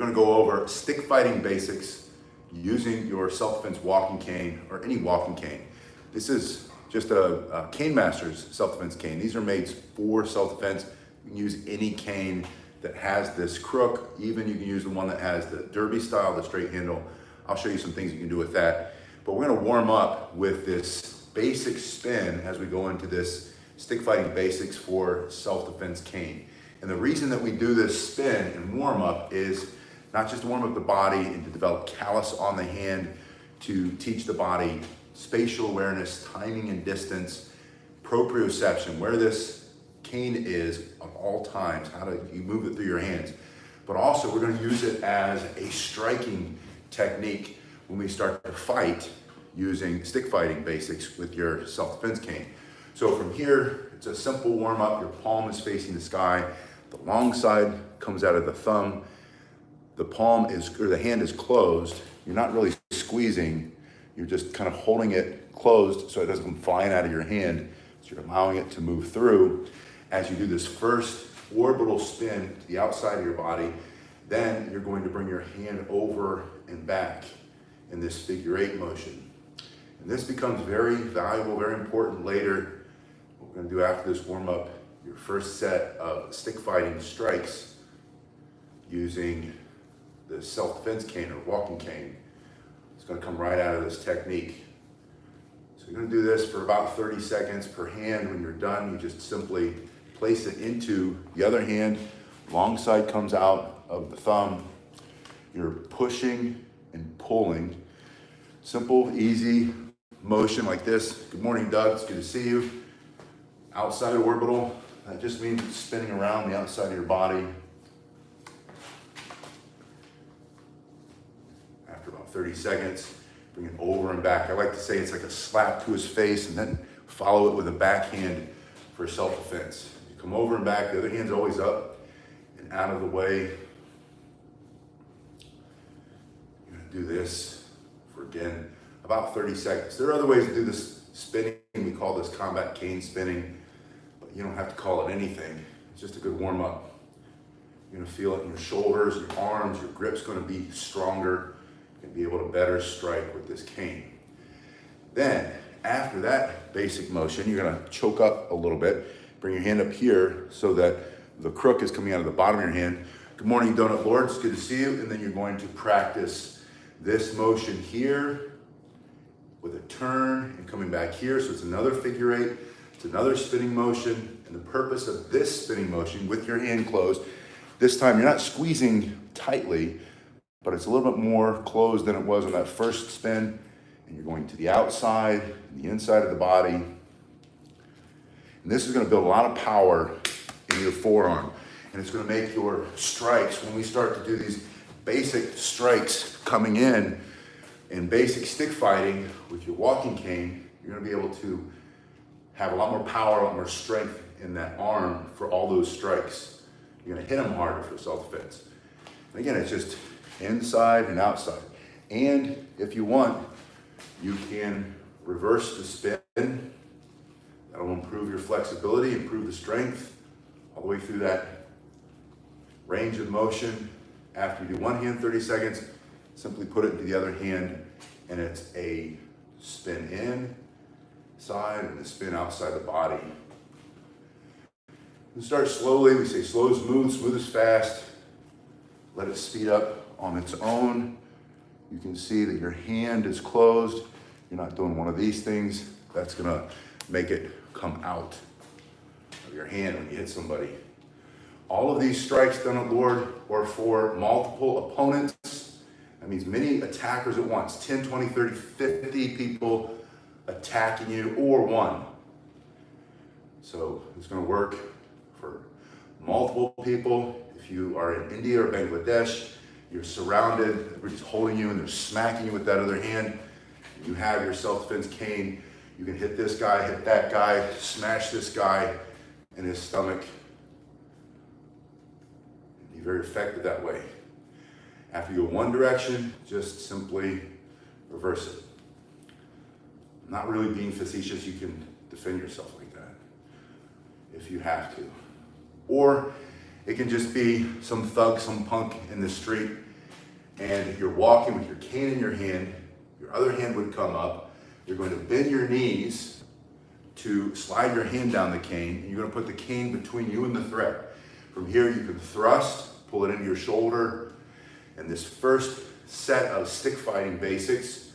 going to go over stick fighting basics using your self-defense walking cane or any walking cane. This is just a Cane Masters self-defense cane. These are made for self-defense. You can use any cane that has this crook. Even you can use the one that has the derby style, the straight handle. I'll show you some things you can do with that. But we're going to warm up with this basic spin as we go into this stick fighting basics for self-defense cane. And the reason that we do this spin and warm up is not just to warm up the body and to develop callus on the hand, to teach the body spatial awareness, timing and distance, proprioception, where this cane is at all times, how do you move it through your hands. But also we're going to use it as a striking technique when we start to fight using stick fighting basics with your self-defense cane. So from here, it's a simple warm up. Your palm is facing the sky. The long side comes out of the thumb. The palm is, or the hand is closed. You're not really squeezing. You're just kind of holding it closed so it doesn't come flying out of your hand. So you're allowing it to move through. As you do this first orbital spin to the outside of your body, then you're going to bring your hand over and back in this figure eight motion. And this becomes very valuable, very important later. What we're going to do after this warm up, your first set of stick fighting strikes using the self-defense cane or walking cane. It's going to come right out of this technique. So you're going to do this for about 30 seconds per hand. When you're done, you just simply place it into the other hand. Long side comes out of the thumb. You're pushing and pulling. Simple, easy motion like this. Good morning, Doug. It's good to see you. Outside orbital. That just means it's spinning around the outside of your body. After about 30 seconds, bring it over and back. I like to say it's like a slap to his face and then follow it with a backhand for self-defense. You come over and back, the other hand's always up and out of the way. You're gonna do this for, again, about 30 seconds. There are other ways to do this spinning. We call this combat cane spinning. You don't have to call it anything. It's just a good warm up. You're gonna feel it in your shoulders, your arms, your grip's gonna be stronger. You're gonna be able to better strike with this cane. Then, after that basic motion, you're gonna choke up a little bit. Bring your hand up here so that the crook is coming out of the bottom of your hand. Good morning, Donut Lords, good to see you. And then you're going to practice this motion here with a turn and coming back here. So it's another figure eight. It's another spinning motion, and the purpose of this spinning motion with your hand closed, this time you're not squeezing tightly, but it's a little bit more closed than it was on that first spin, and you're going to the outside and the inside of the body. And this is going to build a lot of power in your forearm, and it's going to make your strikes, when we start to do these basic strikes coming in basic stick fighting with your walking cane, you're going to be able to have a lot more power, a lot more strength in that arm for all those strikes. You're gonna hit them harder for self-defense. And again, it's just inside and outside. And if you want, you can reverse the spin. That'll improve your flexibility, improve the strength, all the way through that range of motion. After you do one hand, 30 seconds, simply put it into the other hand, and it's a spin in, side, and the spin outside the body. We start slowly. We say slow is smooth, smooth is fast. Let it speed up on its own. You can see that your hand is closed. You're not doing one of these things. That's gonna make it come out of your hand when you hit somebody. All of these strikes done at Lord are for multiple opponents. That means many attackers at once, 10, 20, 30, 50 people attacking you, or one. So it's going to work for multiple people. If you are in India or Bangladesh, you're surrounded, everybody's holding you and they're smacking you with that other hand. You have your self-defense cane. You can hit this guy, hit that guy, smash this guy in his stomach. Be very effective that way. After you go one direction, just simply reverse it. Not really being facetious, you can defend yourself like that if you have to. Or it can just be some thug, some punk in the street, and you're walking with your cane in your hand, your other hand would come up. You're going to bend your knees to slide your hand down the cane, and you're going to put the cane between you and the thread. From here, you can thrust, pull it into your shoulder, and this first set of stick fighting basics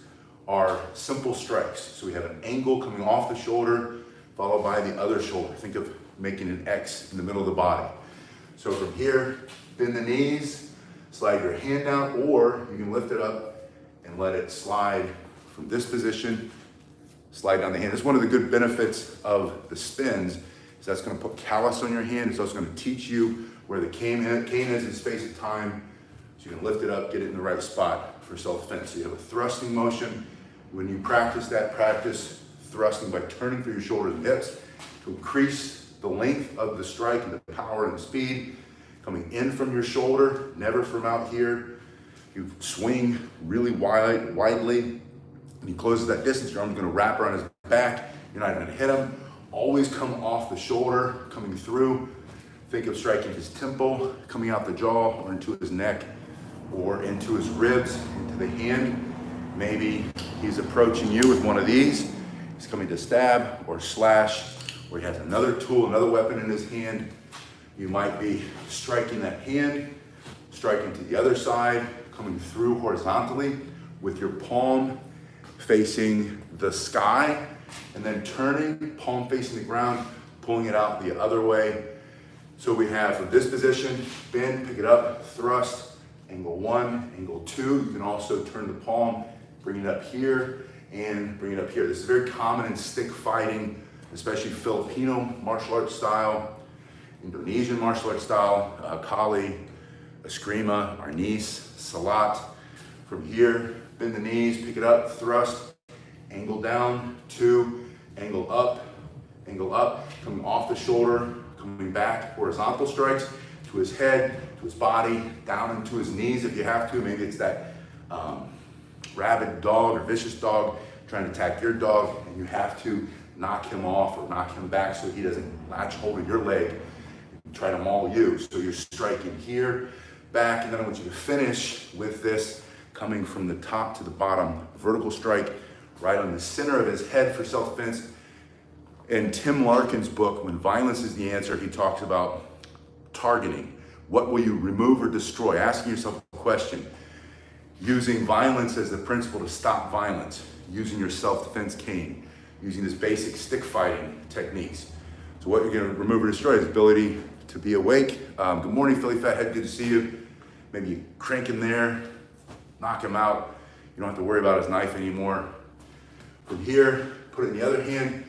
are simple strikes. So we have an angle coming off the shoulder, followed by the other shoulder. Think of making an X in the middle of the body. So from here, bend the knees, slide your hand down, or you can lift it up and let it slide from this position, slide down the hand. That's one of the good benefits of the spins, is that's going to put callus on your hand. It's also going to teach you where the cane is in space and time, so you can lift it up, get it in the right spot for self-defense. So you have a thrusting motion. When you practice thrusting by turning through your shoulders and hips to increase the length of the strike and the power and the speed, coming in from your shoulder, never from out here. You swing really widely. When he closes that distance, your arm's gonna wrap around his back. You're not gonna hit him. Always come off the shoulder, coming through. Think of striking his temple, coming out the jaw or into his neck or into his ribs, into the hand. Maybe he's approaching you with one of these. He's coming to stab or slash, or he has another tool, another weapon in his hand. You might be striking that hand, striking to the other side, coming through horizontally with your palm facing the sky, and then turning, palm facing the ground, pulling it out the other way. So we have from this position, bend, pick it up, thrust, angle 1, angle 2. You can also turn the palm, bring it up here, and bring it up here. This is very common in stick fighting, especially Filipino martial arts style, Indonesian martial arts style, Kali, Eskrima, Arnis, Salat. From here, bend the knees, pick it up, thrust, angle down, 2, angle up, coming off the shoulder, coming back, horizontal strikes to his head, to his body, down into his knees if you have to. Maybe it's that rabid dog or vicious dog trying to attack your dog, and you have to knock him off or knock him back so he doesn't latch hold of your leg and try to maul you. So you're striking here, back, and then I want you to finish with this coming from the top to the bottom, vertical strike right on the center of his head for self-defense. In Tim Larkin's book, When Violence is the Answer, he talks about targeting. What will you remove or destroy? Asking yourself a question. Using violence as the principle to stop violence. Using your self-defense cane. Using this basic stick fighting techniques. So what you're going to remove or destroy is ability to be awake. Good morning, Philly Fathead. Good to see you. Maybe you crank him there, knock him out. You don't have to worry about his knife anymore. From here, put it in the other hand,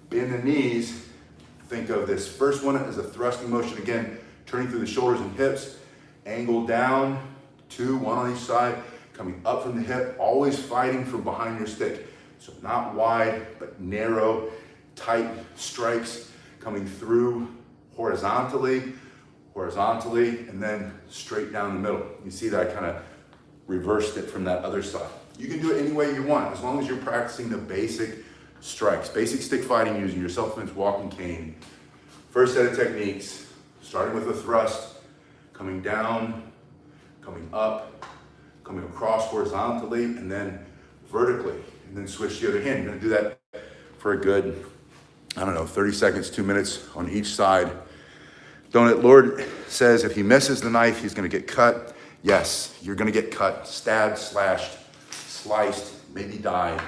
bend the knees. Think of this first one as a thrusting motion. Again, turning through the shoulders and hips. Angle down, 2, 1 on each side. Coming up from the hip, always fighting from behind your stick. So not wide, but narrow, tight strikes coming through horizontally, and then straight down the middle. You see that I kind of reversed it from that other side. You can do it any way you want, as long as you're practicing the basic strikes, basic stick fighting using your self-defense walking cane. First set of techniques, starting with a thrust, coming down, coming up, coming across horizontally, and then vertically, and then switch to the other hand. You're gonna do that for a good, 30 seconds, 2 minutes on each side. Lord says if he misses the knife, he's gonna get cut. Yes, you're gonna get cut, stabbed, slashed, sliced, maybe die.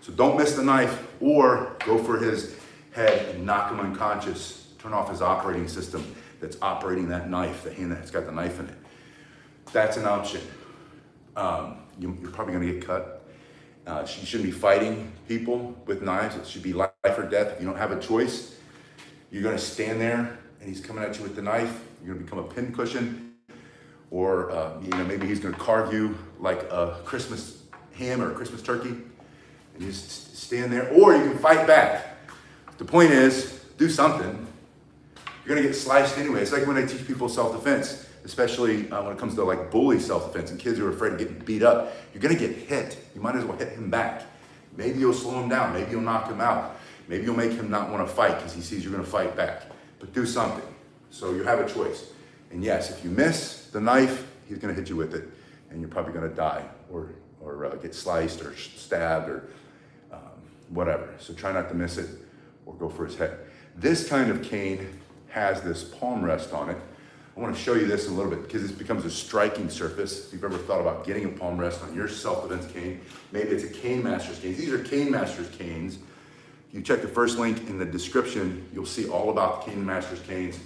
So don't miss the knife, or go for his head and knock him unconscious. Turn off his operating system that's operating that knife, the hand that's got the knife in it. That's an option. You're probably gonna get cut. You shouldn't be fighting people with knives. It should be life or death. If you don't have a choice, you're gonna stand there and he's coming at you with the knife. You're gonna become a pincushion, or maybe he's gonna carve you like a Christmas ham or a Christmas turkey, and you just stand there, or you can fight back. The point is, do something. You're gonna get sliced anyway. It's like when I teach people self-defense, especially when it comes to like bully self-defense and kids who are afraid of getting beat up. You're gonna get hit. You might as well hit him back. Maybe you'll slow him down. Maybe you'll knock him out. Maybe you'll make him not wanna fight because he sees you're gonna fight back. But do something. So you have a choice. And yes, if you miss the knife, he's gonna hit you with it. and you're probably gonna die or get sliced or stabbed or whatever. So try not to miss it or go for his head. This kind of cane has this palm rest on it. I want to show you this a little bit because this becomes a striking surface. If you've ever thought about getting a palm rest on your self-defense cane, maybe it's a Cane Masters cane. These are Cane Masters canes. If you check the first link in the description, you'll see all about the Cane Masters canes.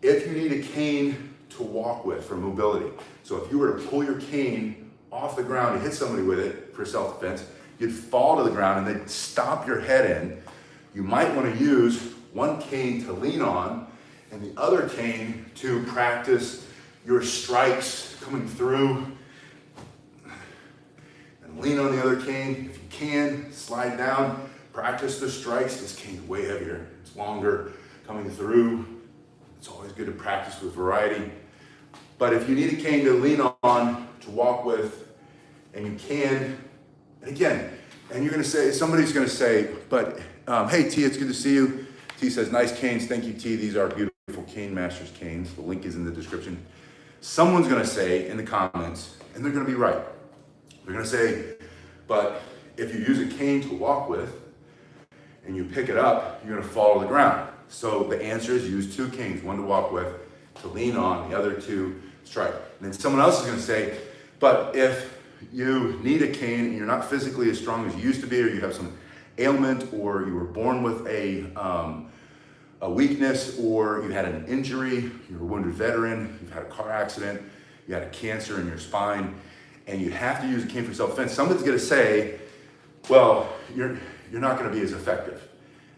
If you need a cane to walk with for mobility, so if you were to pull your cane off the ground and hit somebody with it for self-defense, you'd fall to the ground and they'd stomp your head in. You might want to use one cane to lean on and the other cane to practice your strikes coming through. And lean on the other cane. If you can, slide down, practice the strikes. This cane's way heavier, it's longer, coming through. It's always good to practice with variety. But if you need a cane to lean on, to walk with, and you can, and again, and you're gonna say, somebody's gonna say, but hey T, it's good to see you. T says, nice canes, thank you T, these are beautiful Cane Masters canes. The link is in the description. Someone's gonna say in the comments, and they're gonna be right. They're gonna say, but if you use a cane to walk with, and you pick it up, you're gonna fall to the ground. So the answer is use two canes, one to walk with, to lean on, the other to strike. And then someone else is gonna say, but if you need a cane and you're not physically as strong as you used to be, or you have some ailment, or you were born with a weakness, or you had an injury, you're a wounded veteran, you've had a car accident, you had a cancer in your spine, and you have to use a cane for self-defense, somebody's gonna say, well, you're not gonna be as effective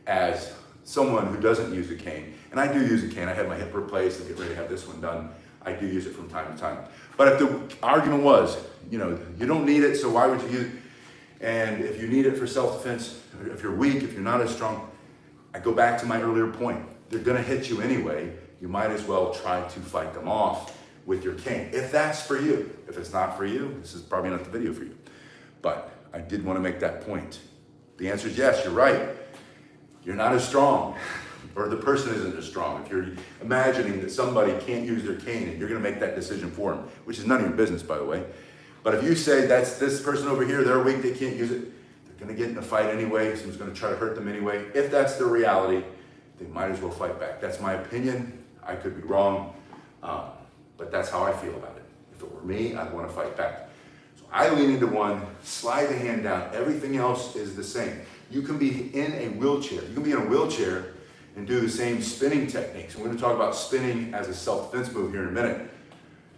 as someone who doesn't use a cane. And I do use a cane. I had my hip replaced and get ready to have this one done. I do use it from time to time. But if the argument was, you don't need it, so why would you use it? And if you need it for self-defense, if you're weak, if you're not as strong, I go back to my earlier point. They're gonna hit you anyway. You might as well try to fight them off with your cane, if that's for you. If it's not for you, this is probably not the video for you. But I did want to make that point. The answer is yes, you're right. You're not as strong, or the person isn't as strong. If you're imagining that somebody can't use their cane and you're gonna make that decision for them, which is none of your business, by the way. But if you say that's this person over here, they're weak, they can't use it, they're gonna get in a fight anyway, someone's gonna try to hurt them anyway. If that's the reality, they might as well fight back. That's my opinion. I could be wrong, but that's how I feel about it. If it were me, I'd wanna fight back. So I lean into one, slide the hand down, everything else is the same. You can be in a wheelchair. You can be in a wheelchair and do the same spinning techniques. And we're gonna talk about spinning as a self-defense move here in a minute.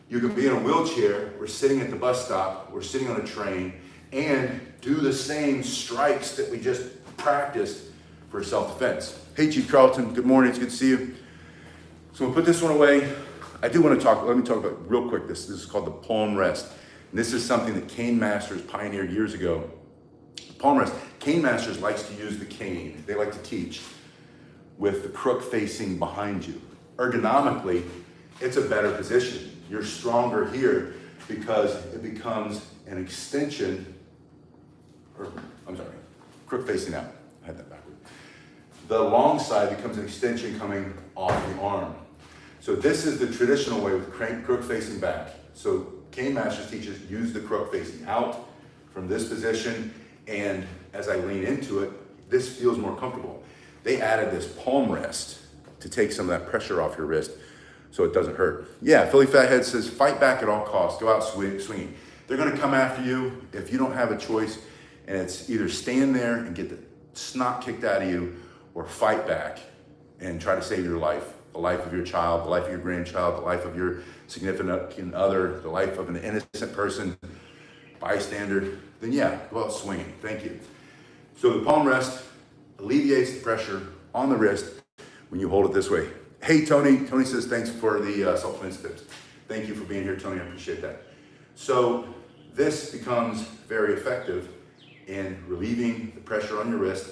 You can be in a wheelchair, we're sitting at the bus stop, we're sitting on a train, and do the same strikes that we just practiced for self-defense. Hey Chief Carlton, good morning, it's good to see you. So we'll put this one away. I do want to let me talk about real quick, this is called the palm rest. And this is something that Cane Masters pioneered years ago. Palm rest, Cane Masters likes to use the cane, they like to teach with the crook facing behind you. Ergonomically, it's a better position. You're stronger here because it becomes an extension, or I'm sorry, crook facing out. I had that backward. The long side becomes an extension coming off the arm. So this is the traditional way with crook facing back. So Cane Masters teaches use the crook facing out from this position, and as I lean into it, this feels more comfortable. They added this palm rest to take some of that pressure off your wrist so it doesn't hurt. Yeah, Philly Fathead says, fight back at all costs, go out swinging. They're gonna come after you if you don't have a choice, and it's either stand there and get the snot kicked out of you or fight back and try to save your life, the life of your child, the life of your grandchild, the life of your significant other, the life of an innocent person, bystander, then yeah, go out swinging, thank you. So the palm rest alleviates the pressure on the wrist when you hold it this way. Hey Tony, Tony says thanks for the self-defense tips. Thank you for being here, Tony, I appreciate that. So this becomes very effective in relieving the pressure on your wrist,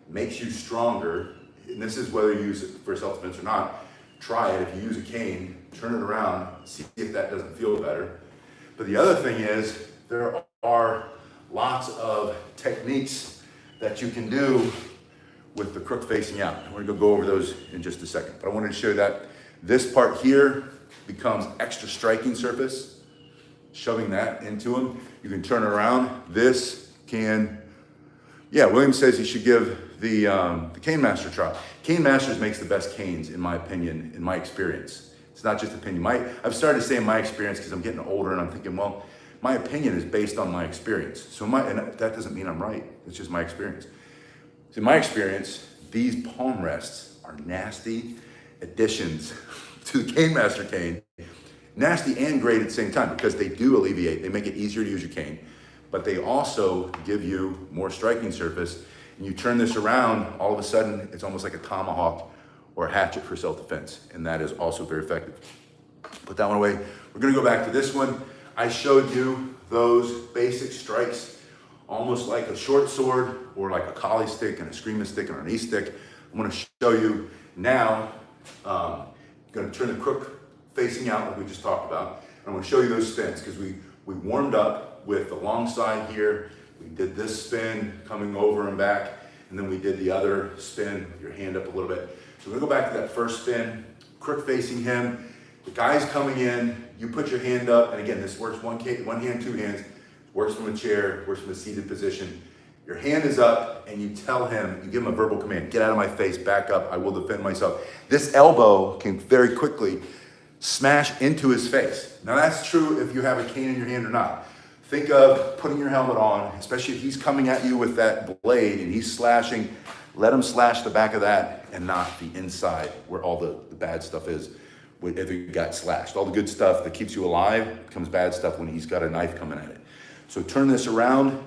makes you stronger, and this is whether you use it for self-defense or not. Try it. If you use a cane, turn it around, see if that doesn't feel better. But the other thing is, there are lots of techniques that you can do with the crook facing out. We're gonna go over those in just a second. But I wanted to show you that this part here becomes extra striking surface. shoving that into him. You can turn it around. This can, yeah, William says you should give the Cane Master a try. Cane Masters makes the best canes, in my opinion, in my experience. It's not just opinion. I've started to say my experience because I'm getting older and I'm thinking, well, my opinion is based on my experience. So and that doesn't mean I'm right. It's just my experience. So in my experience, these palm rests are nasty additions to the Cane Master cane. Nasty and great at the same time because they do alleviate, they make it easier to use your cane, but they also give you more striking surface. And you turn this around, all of a sudden, it's almost like a tomahawk or a hatchet for self-defense. And that is also very effective. Put that one away. We're gonna go back to this one. I showed you those basic strikes, almost like a short sword or like a collie stick and a screaming stick and an knee stick. I'm gonna show you now, gonna turn the crook facing out like we just talked about. And I'm gonna show you those spins because we warmed up with the long side here. We did this spin coming over and back, and then we did the other spin with your hand up a little bit. So we're gonna go back to that first spin, crook facing him. The guy's coming in, you put your hand up, and again, this works one hand, two hands, works from a chair, works from a seated position. Your hand is up, and you tell him, you give him a verbal command, get out of my face, back up, I will defend myself. This elbow can very quickly smash into his face. Now that's true if you have a cane in your hand or not. Think of putting your helmet on, especially if he's coming at you with that blade and he's slashing, let him slash the back of that and not the inside where all the bad stuff is. If it got slashed, all the good stuff that keeps you alive becomes bad stuff when he's got a knife coming at it. So turn this around,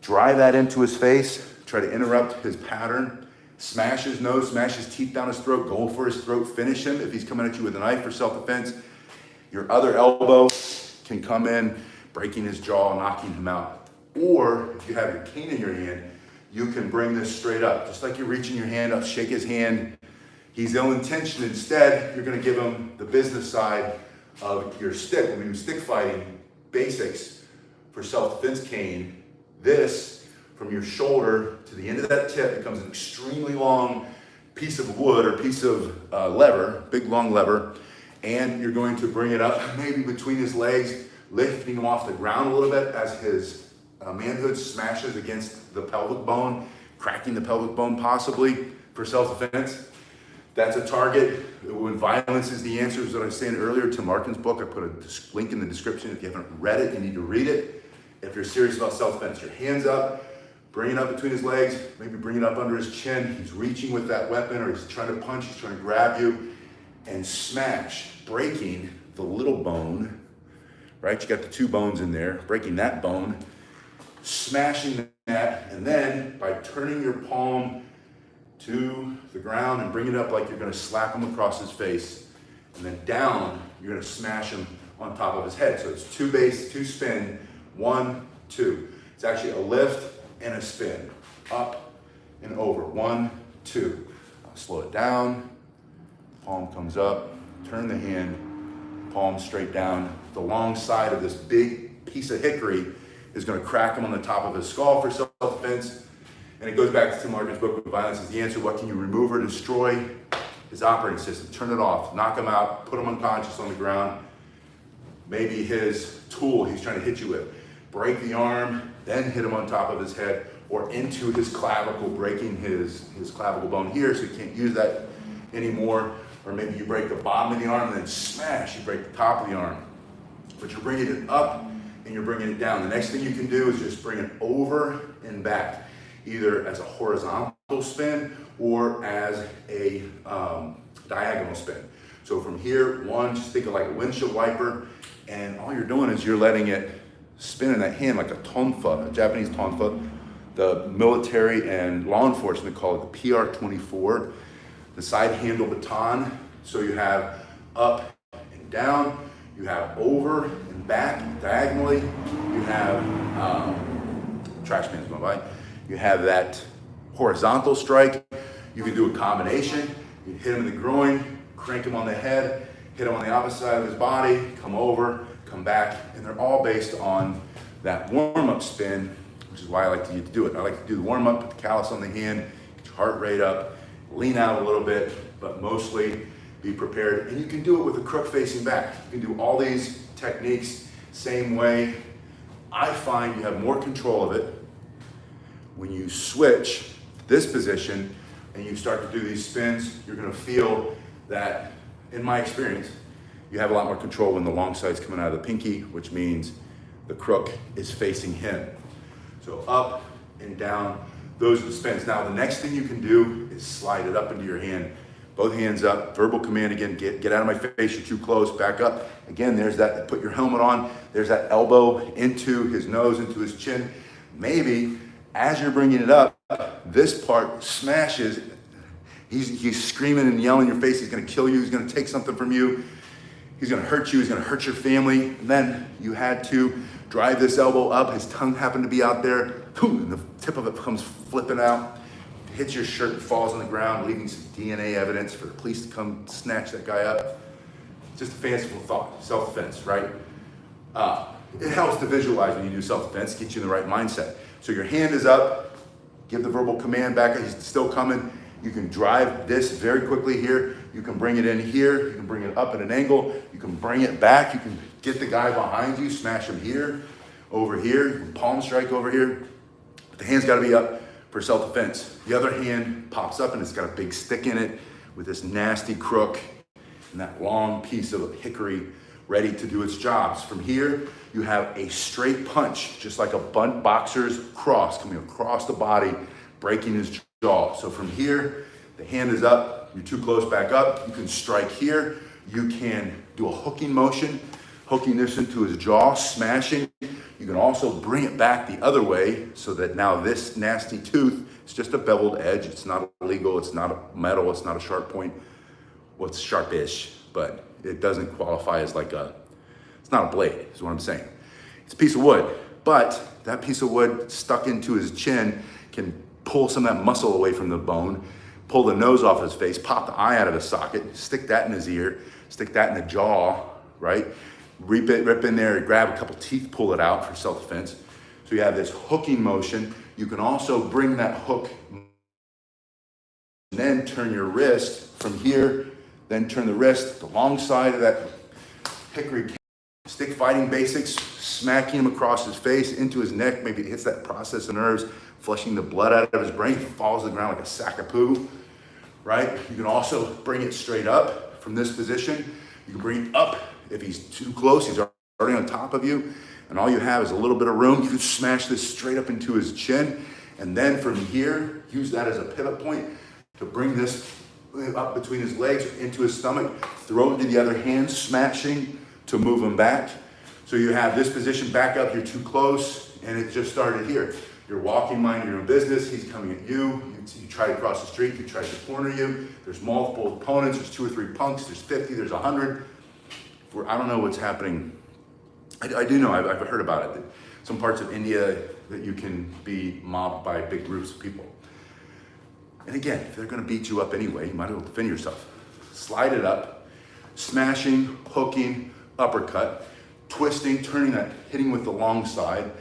drive that into his face, try to interrupt his pattern, smash his nose, smash his teeth down his throat, go for his throat, finish him if he's coming at you with a knife for self-defense. Your other elbow can come in, breaking his jaw, knocking him out. Or if you have your cane in your hand, you can bring this straight up. Just like you're reaching your hand up, shake his hand. He's ill-intentioned. Instead, you're gonna give him the business side of your stick. When we do stick fighting basics for self-defense cane, this from your shoulder to the end of that tip becomes an extremely long piece of wood or piece of lever, big long lever, and you're going to bring it up maybe between his legs, lifting him off the ground a little bit as his manhood smashes against the pelvic bone, cracking the pelvic bone possibly for self-defense. That's a target. When violence is the answer, is what I was saying earlier, Tim Larkin's book. I put a link in the description. If you haven't read it, you need to read it. If you're serious about self-defense, your hands up, bring it up between his legs, maybe bring it up under his chin. He's reaching with that weapon or he's trying to punch, he's trying to grab you and smash, breaking the little bone, right? You got the two bones in there, breaking that bone, smashing that, and then by turning your palm to the ground and bring it up like you're gonna slap him across his face, and then down, you're gonna smash him on top of his head. So it's two base, two spin, 1, 2. It's actually a lift and a spin, up and over, 1, 2. I'll slow it down, palm comes up, turn the hand, palm straight down. The long side of this big piece of hickory is gonna crack him on the top of his skull for self-defense. And it goes back to Tim Larkin's book, When Violence is the Answer. What can you remove or destroy? His operating system. Turn it off, knock him out, put him unconscious on the ground. Maybe his tool he's trying to hit you with. Break the arm, then hit him on top of his head or into his clavicle, breaking his clavicle bone here so he can't use that anymore. Or maybe you break the bottom of the arm and then smash, you break the top of the arm. But you're bringing it up and you're bringing it down. The next thing you can do is just bring it over and back, either as a horizontal spin or as a diagonal spin. So from here, one, just think of like a windshield wiper, and all you're doing is you're letting it spin in that hand like a tonfa, a Japanese tonfa. The military and law enforcement call it the PR-24, the side handle baton. So you have up and down, you have over and back diagonally, you have trash cans going by. You have that horizontal strike. You can do a combination. You can hit him in the groin, crank him on the head, hit him on the opposite side of his body, come over, come back, and they're all based on that warm-up spin, which is why I like to do it. I like to do the warm-up, put the callus on the hand, get your heart rate up, lean out a little bit, but mostly be prepared. And you can do it with a crook facing back. You can do all these techniques Same way. I find you have more control of it when you switch this position and you start to do these spins. You're gonna feel that, in my experience, you have a lot more control when the long side's coming out of the pinky, which means the crook is facing him. So up and down, those are the spins. Now the next thing you can do is slide it up into your hand. Both hands up, verbal command again, get out of my face, you're too close, back up. Again, there's that, put your helmet on, there's that elbow into his nose, into his chin. Maybe as you're bringing it up, this part smashes. He's screaming and yelling in your face, he's gonna kill you, he's gonna take something from you, he's gonna hurt you, he's gonna hurt your family. And then you had to drive this elbow up, his tongue happened to be out there, boom, and the tip of it comes flipping out, hits your shirt and falls on the ground, leaving some DNA evidence for the police to come snatch that guy up. Just a fanciful thought, self-defense, right? It helps to visualize when you do self-defense, get you in the right mindset. So your hand is up, give the verbal command back, he's still coming. You can drive this very quickly here. You can bring it in here, you can bring it up at an angle, you can bring it back, you can get the guy behind you, smash him here, over here, you can palm strike over here. But the hand's gotta be up for self-defense. The other hand pops up and it's got a big stick in it with this nasty crook and that long piece of hickory ready to do its jobs. From here, you have a straight punch, just like a boxer's cross coming across the body, breaking his jaw. So from here, the hand is up, you're too close, back up. You can strike here. You can do a hooking motion, hooking this into his jaw, smashing. You can also bring it back the other way so that now this nasty tooth is just a beveled edge. It's not illegal, it's not a metal, it's not a sharp point. Well, it's sharpish, but it doesn't qualify as like it's not a blade, is what I'm saying. It's a piece of wood, but that piece of wood stuck into his chin can pull some of that muscle away from the bone, pull the nose off his face, pop the eye out of his socket, stick that in his ear, stick that in the jaw, right? Rip in there, grab a couple teeth, pull it out for self-defense. So you have this hooking motion. You can also bring that hook and then turn your wrist from here, then turn the wrist, the long side of that hickory stick fighting basics, smacking him across his face, into his neck, maybe it hits that process of nerves, flushing the blood out of his brain, he falls to the ground like a sack of poo, right? You can also bring it straight up from this position. You can bring it up if he's too close, he's already on top of you, and all you have is a little bit of room. You can smash this straight up into his chin, and then from here, use that as a pivot point to bring this up between his legs, into his stomach, throw it into the other hand, smashing to move him back. So you have this position back up, you're too close, and it just started here. You're walking, minding your own business, he's coming at you, you try to cross the street, he tries to corner you, there's multiple opponents, there's 2 or 3 punks, there's 50, there's 100. I don't know what's happening. I do know, I've heard about it, that some parts of India that you can be mobbed by big groups of people. And again, if they're gonna beat you up anyway, you might as well defend yourself. Slide it up, smashing, hooking, uppercut, twisting, turning that, hitting with the long side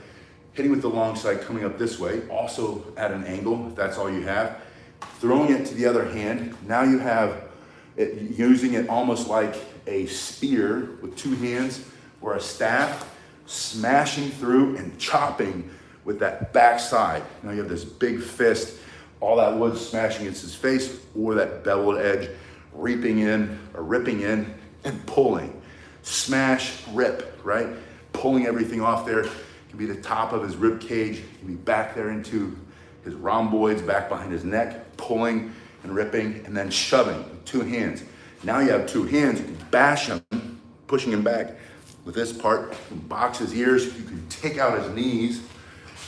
coming up this way, also at an angle, if that's all you have. Throwing it to the other hand, now you have it, using it almost like a spear with 2 hands or a staff, smashing through and chopping with that back side. Now you have this big fist, all that wood smashing against his face, or that beveled edge ripping in and pulling. Smash, rip, right? Pulling everything off there. It can be the top of his rib cage, it can be back there into his rhomboids, back behind his neck, pulling and ripping, and then shoving with 2 hands. Now you have 2 hands, you can bash him, pushing him back with this part, you can box his ears, you can take out his knees,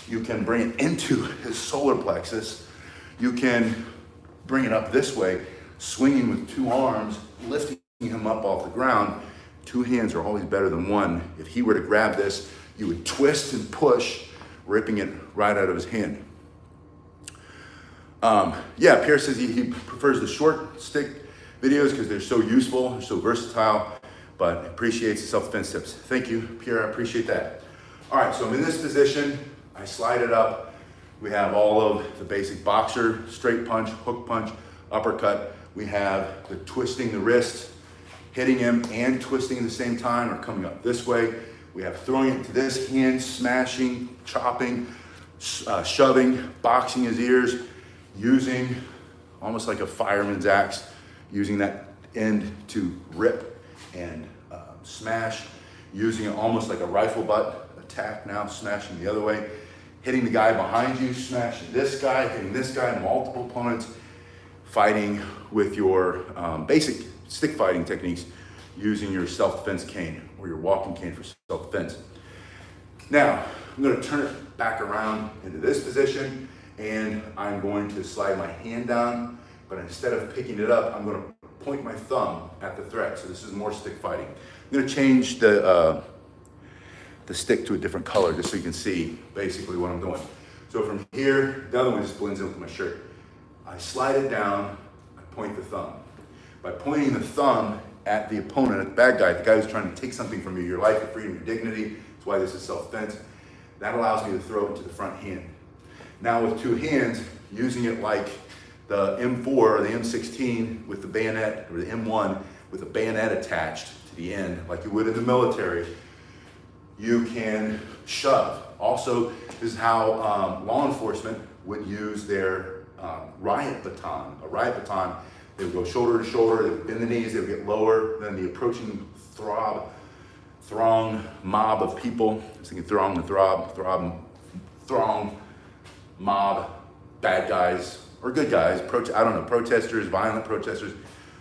you can bring it into his solar plexus, you can bring it up this way, swinging with 2 arms, lifting him up off the ground. 2 hands are always better than 1. If he were to grab this, you would twist and push, ripping it right out of his hand. Yeah, Pierre says he prefers the short stick videos because they're so useful, they're so versatile, but appreciates the self-defense tips. Thank you, Pierre, I appreciate that. All right, so I'm in this position, I slide it up. We have all of the basic boxer, straight punch, hook punch, uppercut. We have the twisting the wrist, hitting him and twisting at the same time, or coming up this way We have throwing it to this hand, smashing, chopping, shoving, boxing his ears, using almost like a fireman's axe, using that end to rip and smash, using it almost like a rifle butt attack now, smashing the other way, hitting the guy behind you, smashing this guy, hitting this guy, multiple opponents, fighting with your basic stick fighting techniques, using your self-defense cane or your walking cane for self-defense. Now, I'm going to turn it back around into this position, and I'm going to slide my hand down, but instead of picking it up, I'm going to point my thumb at the threat. So this is more stick fighting. I'm going to change the stick to a different color just so you can see basically what I'm doing. So from here, the other one just blends in with my shirt. I slide it down, I point the thumb. By pointing the thumb at the opponent, at the bad guy, the guy who's trying to take something from you, your life, your freedom, your dignity, that's why this is self-defense, that allows me to throw it into the front hand. Now with two hands, using it like the M4 or the M16 with the bayonet, or the M1 with a bayonet attached to the end, like you would in the military, you can shove. Also, this is how law enforcement would use their riot baton. A riot baton, they would go shoulder to shoulder, they would bend the knees, they would get lower than the approaching throng, mob of people. I was thinking throng, mob, bad guys, or good guys, I don't know, protesters, violent protesters,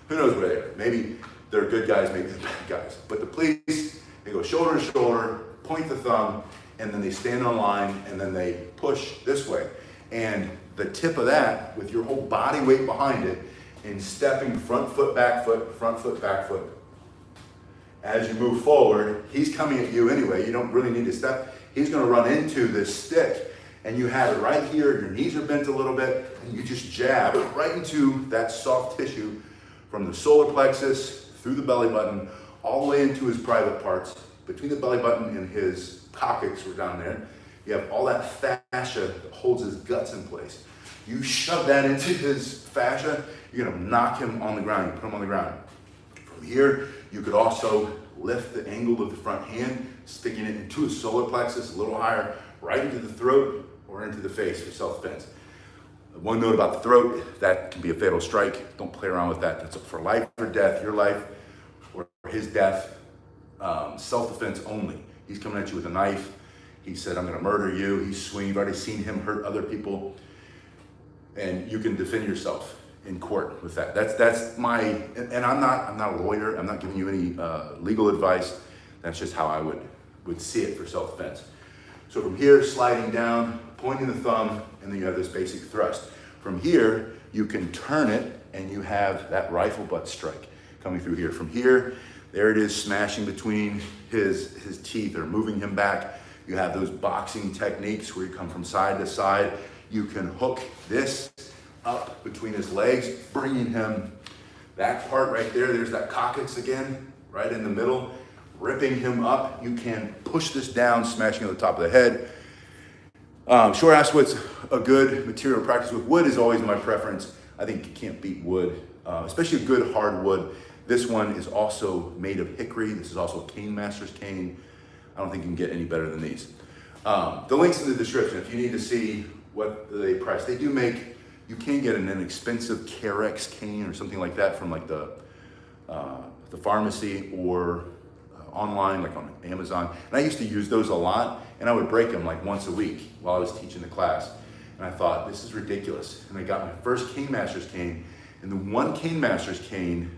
who knows where they are. Maybe they're good guys, maybe they're bad guys. But the police, they go shoulder to shoulder, point the thumb, and then they stand on line, and then they push this way. And the tip of that, with your whole body weight behind it, and stepping front foot, back foot, front foot, back foot. As you move forward, he's coming at you anyway. You don't really need to step. He's gonna run into this stick, and you have it right here. Your knees are bent a little bit, and you just jab right into that soft tissue from the solar plexus, through the belly button, all the way into his private parts. Between the belly button and his coccyx were down there. You have all that fascia that holds his guts in place. You shove that into his fascia, you're gonna knock him on the ground, you put him on the ground. From here, you could also lift the angle of the front hand, sticking it into his solar plexus a little higher, right into the throat or into the face for self-defense. One note about the throat, that can be a fatal strike. Don't play around with that. That's for life or death, your life or his death. Self-defense only. He's coming at you with a knife. He said, I'm gonna murder you. He's swinging. You've already seen him hurt other people. And you can defend yourself in court with that. That's my, and I'm not a lawyer. I'm not giving you any legal advice. That's just how I would see it for self-defense. So from here, sliding down, pointing the thumb, and then you have this basic thrust. From here, you can turn it, and you have that rifle butt strike coming through here. From here, there it is, smashing between his teeth or moving him back. You have those boxing techniques where you come from side to side. You can hook this up between his legs, bringing him that part right there. There's that coccyx again, right in the middle, ripping him up. You can push this down, smashing on the top of the head. Short ass wood's a good material to practice with. Wood is always my preference. I think you can't beat wood, especially a good hard wood. This one is also made of hickory. This is also a Cane Masters cane. I don't think you can get any better than these. The link's in the description if you need to see what they price. They do make, you can get an inexpensive Carex cane or something like that from like the pharmacy or online, like on Amazon. And I used to use those a lot, and I would break them like once a week while I was teaching the class. And I thought, this is ridiculous. And I got my first Cane Masters cane, and the one Cane Masters cane,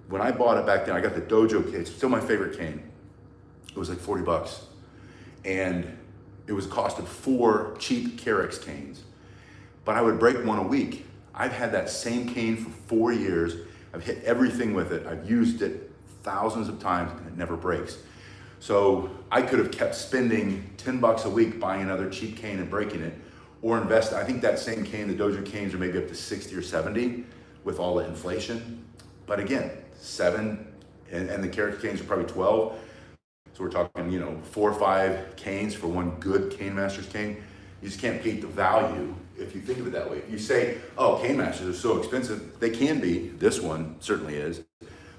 when I bought it back then, I got the Dojo cane, it's still my favorite cane. It was like 40 bucks. And it was cost of 4 cheap Carex canes. But I would break one a week. I've had that same cane for 4 years. I've hit everything with it. I've used it thousands of times and it never breaks. So I could have kept spending 10 bucks a week buying another cheap cane and breaking it, or invest. I think that same cane, the Dojo canes, are maybe up to 60 or 70 with all the inflation. But again, 7, and the Carex canes are probably 12. So we're talking, 4 or 5 canes for one good Cane Masters cane. You just can't beat the value if you think of it that way. If you say, oh, Cane Masters are so expensive, they can be. This one certainly is.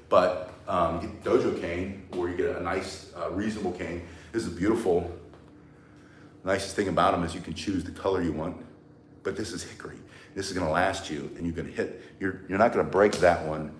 But You get the Dojo cane, or you get a nice, reasonable cane. This is beautiful. The nicest thing about them is you can choose the color you want, but this is hickory. This is gonna last you, and you can hit, you're not gonna break that one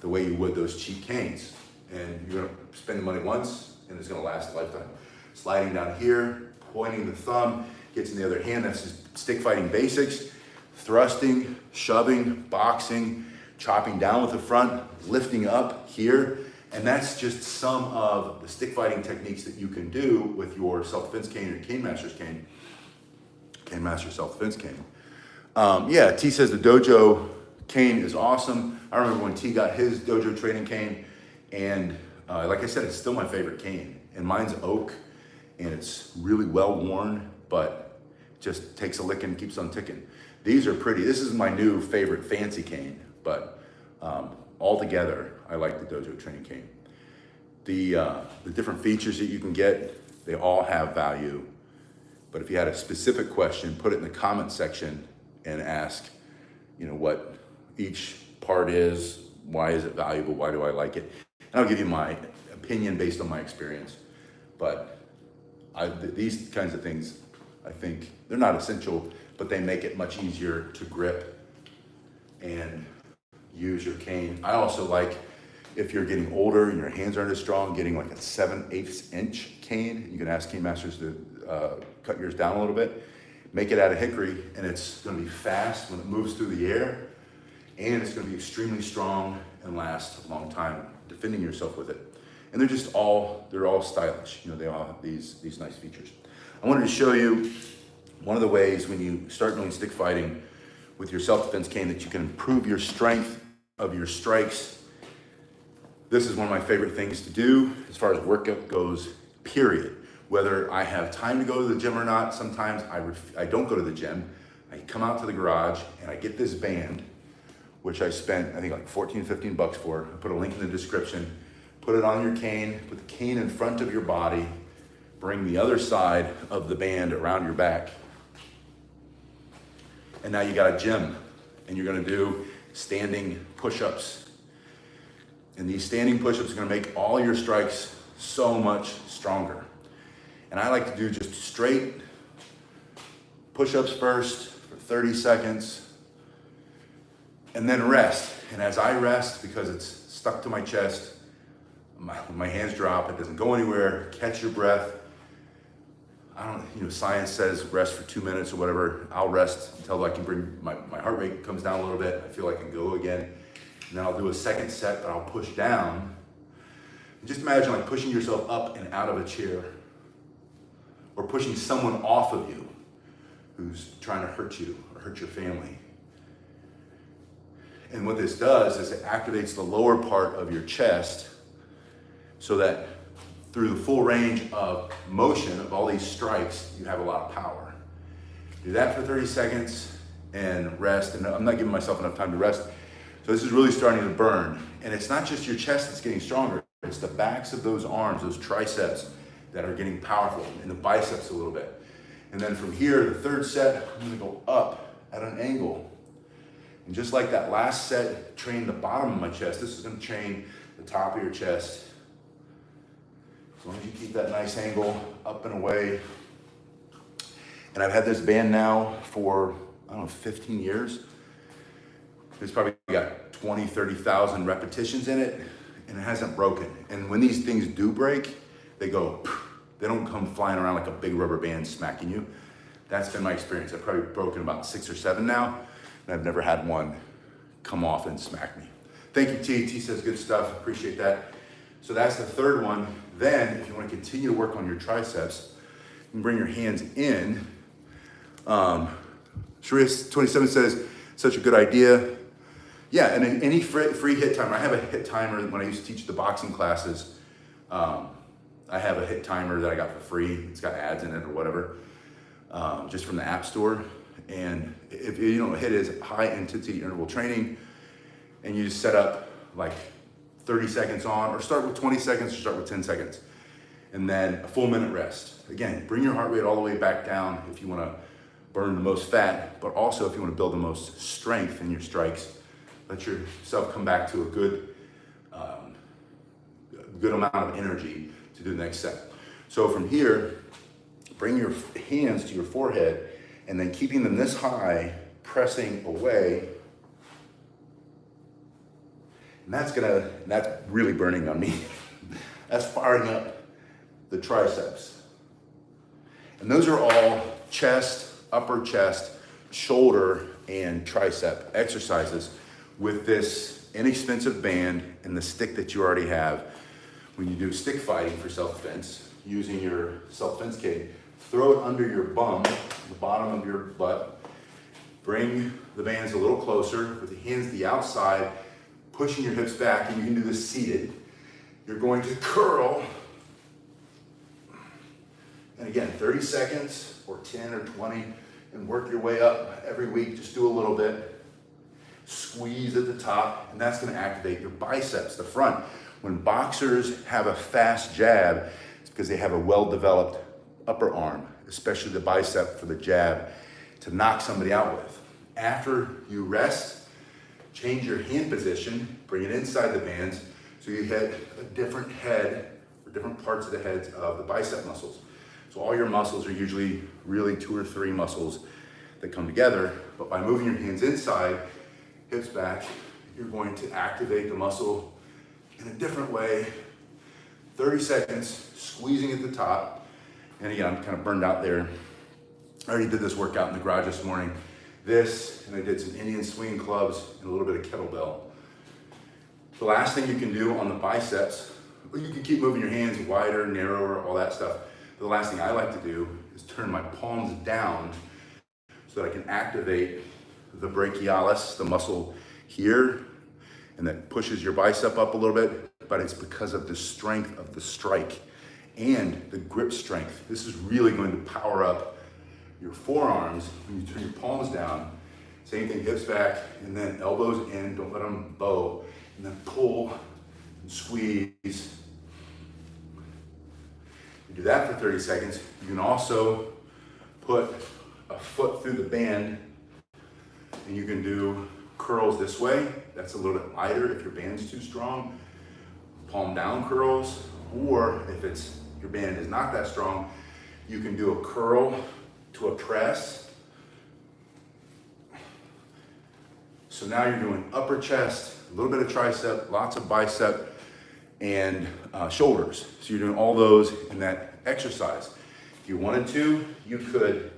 the way you would those cheap canes. And you're gonna spend the money once, and it's gonna last a lifetime. Sliding down here, pointing the thumb, gets in the other hand. That's just stick fighting basics. Thrusting, shoving, boxing, chopping down with the front, lifting up here. And that's just some of the stick fighting techniques that you can do with your self-defense cane or Cane Master's cane. Cane Master self-defense cane. Yeah, T says the Dojo cane is awesome. I remember when T got his Dojo training cane, and like I said, it's still my favorite cane. And mine's oak, and it's really well worn, but just takes a licking, keeps on ticking. These are pretty. This is my new favorite fancy cane, but altogether, I like the Dojo training cane. The different features that you can get, they all have value. But if you had a specific question, put it in the comment section and ask, what each part is, why is it valuable, why do I like it? And I'll give you my opinion based on my experience. But these kinds of things, I think, they're not essential, but they make it much easier to grip and use your cane. I also like, if you're getting older and your hands aren't as strong, getting like a 7/8 inch cane. You can ask Cane Masters to cut yours down a little bit. Make it out of hickory, and it's gonna be fast when it moves through the air, and it's gonna be extremely strong and last a long time defending yourself with it. And they're all stylish. They all have these nice features. I wanted to show you one of the ways when you start doing stick fighting with your self-defense cane that you can improve your strength of your strikes. This is one of my favorite things to do as far as workout goes, period. Whether I have time to go to the gym or not, sometimes I don't go to the gym. I come out to the garage and I get this band, which I spent, I think like 14, 15 bucks for. I put a link in the description. Put it on your cane, put the cane in front of your body, bring the other side of the band around your back. And now you got a gym, and you're gonna do standing push-ups. And these standing push-ups are gonna make all your strikes so much stronger. And I like to do just straight push-ups first for 30 seconds, and then rest. And as I rest, because it's stuck to my chest, my hands drop, it doesn't go anywhere, catch your breath. Science says rest for 2 minutes or whatever. I'll rest until I can bring my heart rate comes down a little bit. I feel I can go again. And then I'll do a second set, but I'll push down. And just imagine like pushing yourself up and out of a chair, or pushing someone off of you who's trying to hurt you or hurt your family. And what this does is it activates the lower part of your chest, so that through the full range of motion of all these strikes, you have a lot of power. Do that for 30 seconds and rest. And I'm not giving myself enough time to rest. So this is really starting to burn. And it's not just your chest that's getting stronger. It's the backs of those arms, those triceps, that are getting powerful, and the biceps a little bit. And then from here, the third set, I'm gonna go up at an angle. And just like that last set trained the bottom of my chest, this is gonna train the top of your chest. As long as you keep that nice angle up and away. And I've had this band now for, 15 years. It's probably got 20, 30,000 repetitions in it, and it hasn't broken. And when these things do break, they go, they don't come flying around like a big rubber band smacking you. That's been my experience. I've probably broken about 6 or 7 now, and I've never had one come off and smack me. Thank you, T. T says good stuff, appreciate that. So that's the third one. Then, if you want to continue to work on your triceps, you can bring your hands in. Sharice27 says, such a good idea. Yeah, and in any free hit timer, I have a hit timer when I used to teach the boxing classes. I have a hit timer that I got for free. It's got ads in it or whatever, just from the App Store. And if hit is high intensity interval training, and you just set up like 30 seconds on, or start with 20 seconds, or start with 10 seconds. And then a full minute rest. Again, bring your heart rate all the way back down if you wanna burn the most fat, but also if you wanna build the most strength in your strikes. Let yourself come back to a good good amount of energy to do the next set. So from here, bring your hands to your forehead and then keeping them this high, pressing away. And that's really burning on me. That's firing up the triceps. And those are all chest, upper chest, shoulder, and tricep exercises with this inexpensive band and the stick that you already have. When you do stick fighting for self-defense, using your self-defense cane, throw it under your bum, the bottom of your butt. Bring the bands a little closer with the hands to the outside, pushing your hips back, and you can do this seated. You're going to curl. And again, 30 seconds or 10 or 20, and work your way up every week. Just do a little bit. Squeeze at the top, and that's going to activate your biceps, the front. When boxers have a fast jab, it's because they have a well-developed upper arm, especially the bicep for the jab, to knock somebody out with. After you rest, change your hand position, bring it inside the bands, so you hit a different head, or different parts of the heads of the bicep muscles. So all your muscles are usually really 2 or 3 muscles that come together, but by moving your hands inside, hips back, you're going to activate the muscle in a different way. 30 seconds, squeezing at the top. And again, I'm kind of burned out there. I already did this workout in the garage this morning. This, and I did some Indian swing clubs and a little bit of kettlebell. The last thing you can do on the biceps, or you can keep moving your hands wider, narrower, all that stuff. The last thing I like to do is turn my palms down so that I can activate the brachialis, the muscle here, and that pushes your bicep up a little bit, but it's because of the strength of the strike and the grip strength. This is really going to power up your forearms when you turn your palms down. Same thing, hips back, and then elbows in, don't let them bow, and then pull and squeeze. You do that for 30 seconds. You can also put a foot through the band, and you can do curls this way. That's a little bit lighter if your band's too strong. Palm down curls, or if your band is not that strong, you can do a curl to a press. So now you're doing upper chest, a little bit of tricep, lots of bicep, and shoulders. So you're doing all those in that exercise. If you wanted to, you could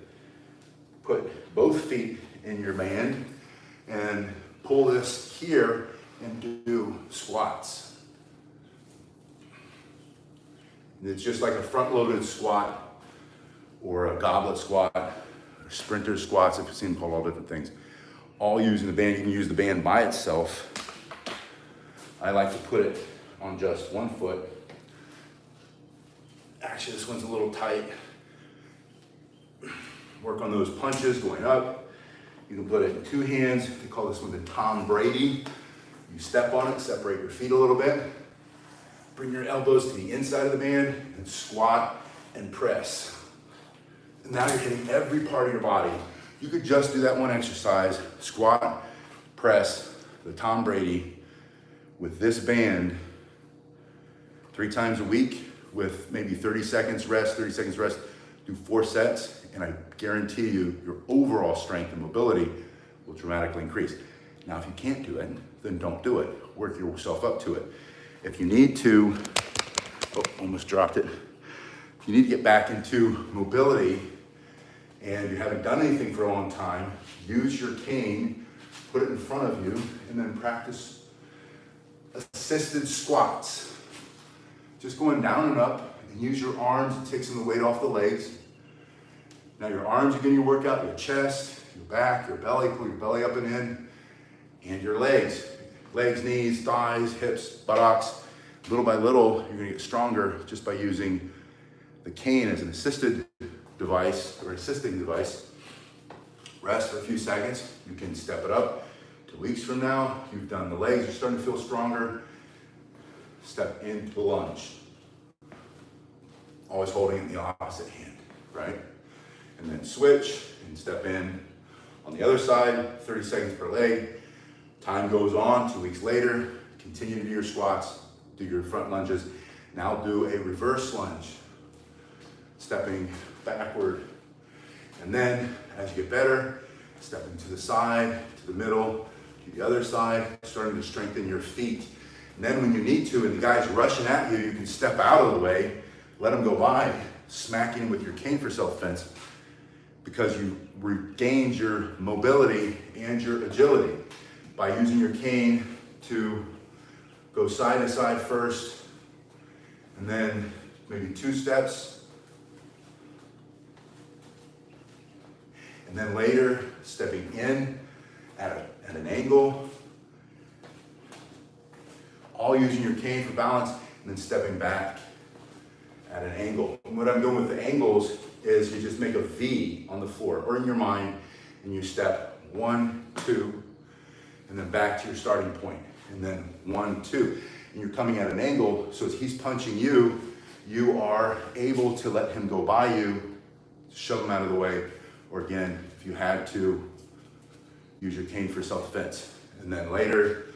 put both feet in your band and pull this here and do squats. And it's just like a front-loaded squat or a goblet squat or sprinter squats, if you've seen them called all different things. All using the band. You can use the band by itself. I like to put it on just one foot. Actually, this one's a little tight. Work on those punches going up. You can put it in 2 hands. They call this one the Tom Brady. You step on it, separate your feet a little bit. Bring your elbows to the inside of the band and squat and press. And now you're hitting every part of your body. You could just do that one exercise, squat, press, the Tom Brady with this band 3 times a week with maybe 30 seconds rest, 30 seconds rest. Do 4 sets, and I guarantee you your overall strength and mobility will dramatically increase. Now, if you can't do it, then don't do it. Work yourself up to it. If you need to, almost dropped it. If you need to get back into mobility and you haven't done anything for a long time, use your cane, put it in front of you, and then practice assisted squats. Just going down and up, and use your arms to take some of the weight off the legs. Now your arms are going to work out your chest, your back, your belly, pull your belly up and in, and your legs. Legs, knees, thighs, hips, buttocks. Little by little, you're going to get stronger just by using the cane as an assisted device or assisting device. Rest for a few seconds. You can step it up. 2 weeks from now, you've done the legs, you're starting to feel stronger. Step into the lunge. Always holding in the opposite hand, right? And then switch and step in on the other side, 30 seconds per leg. Time goes on, 2 weeks later, continue to do your squats, do your front lunges. Now do a reverse lunge, stepping backward. And then as you get better, stepping to the side, to the middle, to the other side, starting to strengthen your feet. And then when you need to, and the guy's rushing at you, you can step out of the way, let him go by, smacking him with your cane for self-defense, because you regained your mobility and your agility by using your cane to go side to side first, and then maybe 2 steps, and then later stepping in at an angle, all using your cane for balance, and then stepping back at an angle. And what I'm doing with the angles is you just make a V on the floor or in your mind, and you step 1, 2, and then back to your starting point, and then 1, 2. And you're coming at an angle, so as he's punching you, you are able to let him go by you, shove him out of the way, or again, if you had to, use your cane for self-defense. And then later,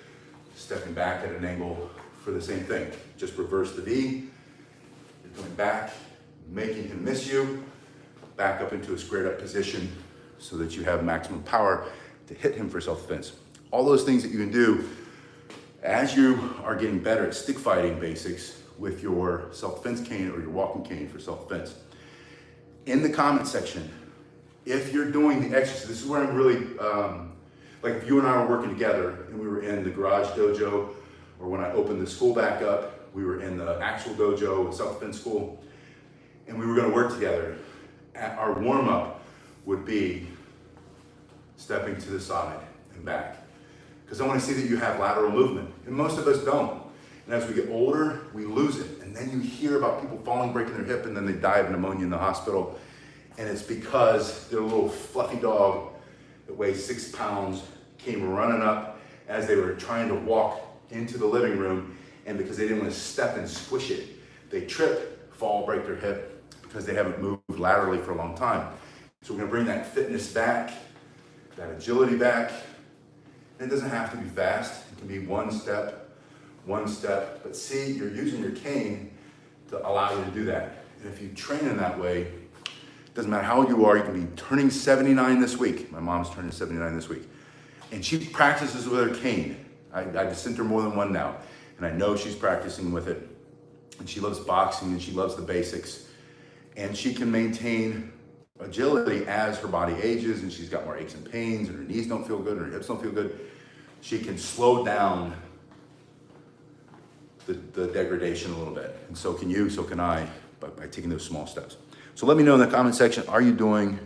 stepping back at an angle for the same thing. Just reverse the V, you're going back, making him miss you, back up into a squared up position so that you have maximum power to hit him for self-defense. All those things that you can do as you are getting better at stick fighting basics with your self-defense cane or your walking cane for self-defense. In the comment section, if you're doing the exercise, this is where I'm really, like if you and I were working together and we were in the garage dojo, or when I opened the school back up, we were in the actual dojo, self-defense school, and we were gonna work together. Our warm-up would be stepping to the side and back. Because I want to see that you have lateral movement, and most of us don't. And as we get older, we lose it. And then you hear about people falling, breaking their hip, and then they die of pneumonia in the hospital. And it's because their little fluffy dog that weighs 6 pounds came running up as they were trying to walk into the living room, and because they didn't want to step and squish it, they trip, fall, break their hip because they haven't moved laterally for a long time. So we're going to bring that fitness back, that agility back. It doesn't have to be fast. It can be one step. But see, you're using your cane to allow you to do that. And if you train in that way, it doesn't matter how old you are, you can be turning 79 this week. My mom's turning 79 this week. And she practices with her cane. I've sent her more than one now. And I know she's practicing with it. And she loves boxing and she loves the basics. And she can maintain agility as her body ages and she's got more aches and pains and her knees don't feel good and her hips don't feel good. She can slow down the degradation a little bit. And so can you, so can I, by taking those small steps. So let me know in the comment section, are you doing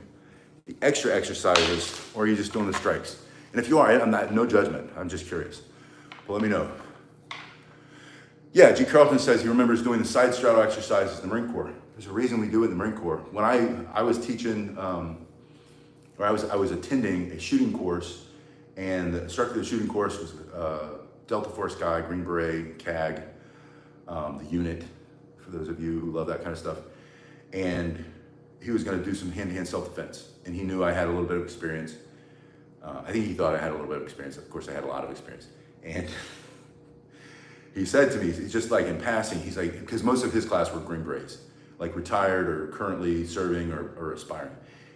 the extra exercises or are you just doing the strikes? And if you are, I'm not, no judgment, I'm just curious. Well, let me know. Yeah, G. Carlton says he remembers doing the side straddle exercises in the Marine Corps. There's a reason we do it in the Marine Corps. When I was teaching, or I was attending a shooting course, and the instructor of the shooting course was Delta Force guy, Green Beret, CAG, the unit, for those of you who love that kind of stuff. And he was gonna do some hand-to-hand self-defense, and he knew I had a little bit of experience. I think he thought I had a little bit of experience. Of course, I had a lot of experience. And he said to me, just like in passing, he's like, because most of his class were Green Berets, like retired or currently serving or aspiring.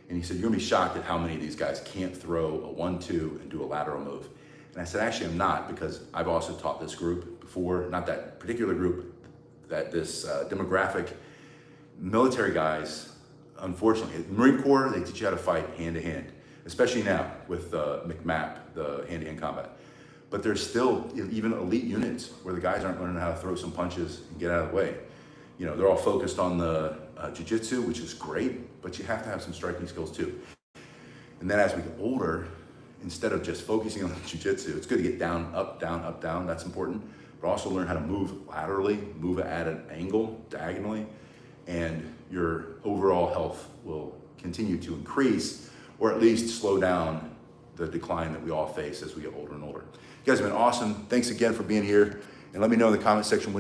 And he said, you're gonna be shocked at how many of these guys can't throw a 1-2 and do a lateral move. And I said, actually, I'm not, because I've also taught this group before, not that particular group, that this demographic, military guys, unfortunately, Marine Corps, they teach you how to fight hand to hand, especially now with MCMAP, the hand-to-hand combat. But there's still even elite units where the guys aren't learning how to throw some punches and get out of the way. You know, they're all focused on the jiu-jitsu, which is great, but you have to have some striking skills too. And then as we get older, instead of just focusing on the jiu-jitsu, it's good to get down, up, down, that's important, but also learn how to move laterally, move at an angle, diagonally, and your overall health will continue to increase, or at least slow down the decline that we all face as we get older and older. You guys have been awesome. Thanks again for being here. And let me know in the comment section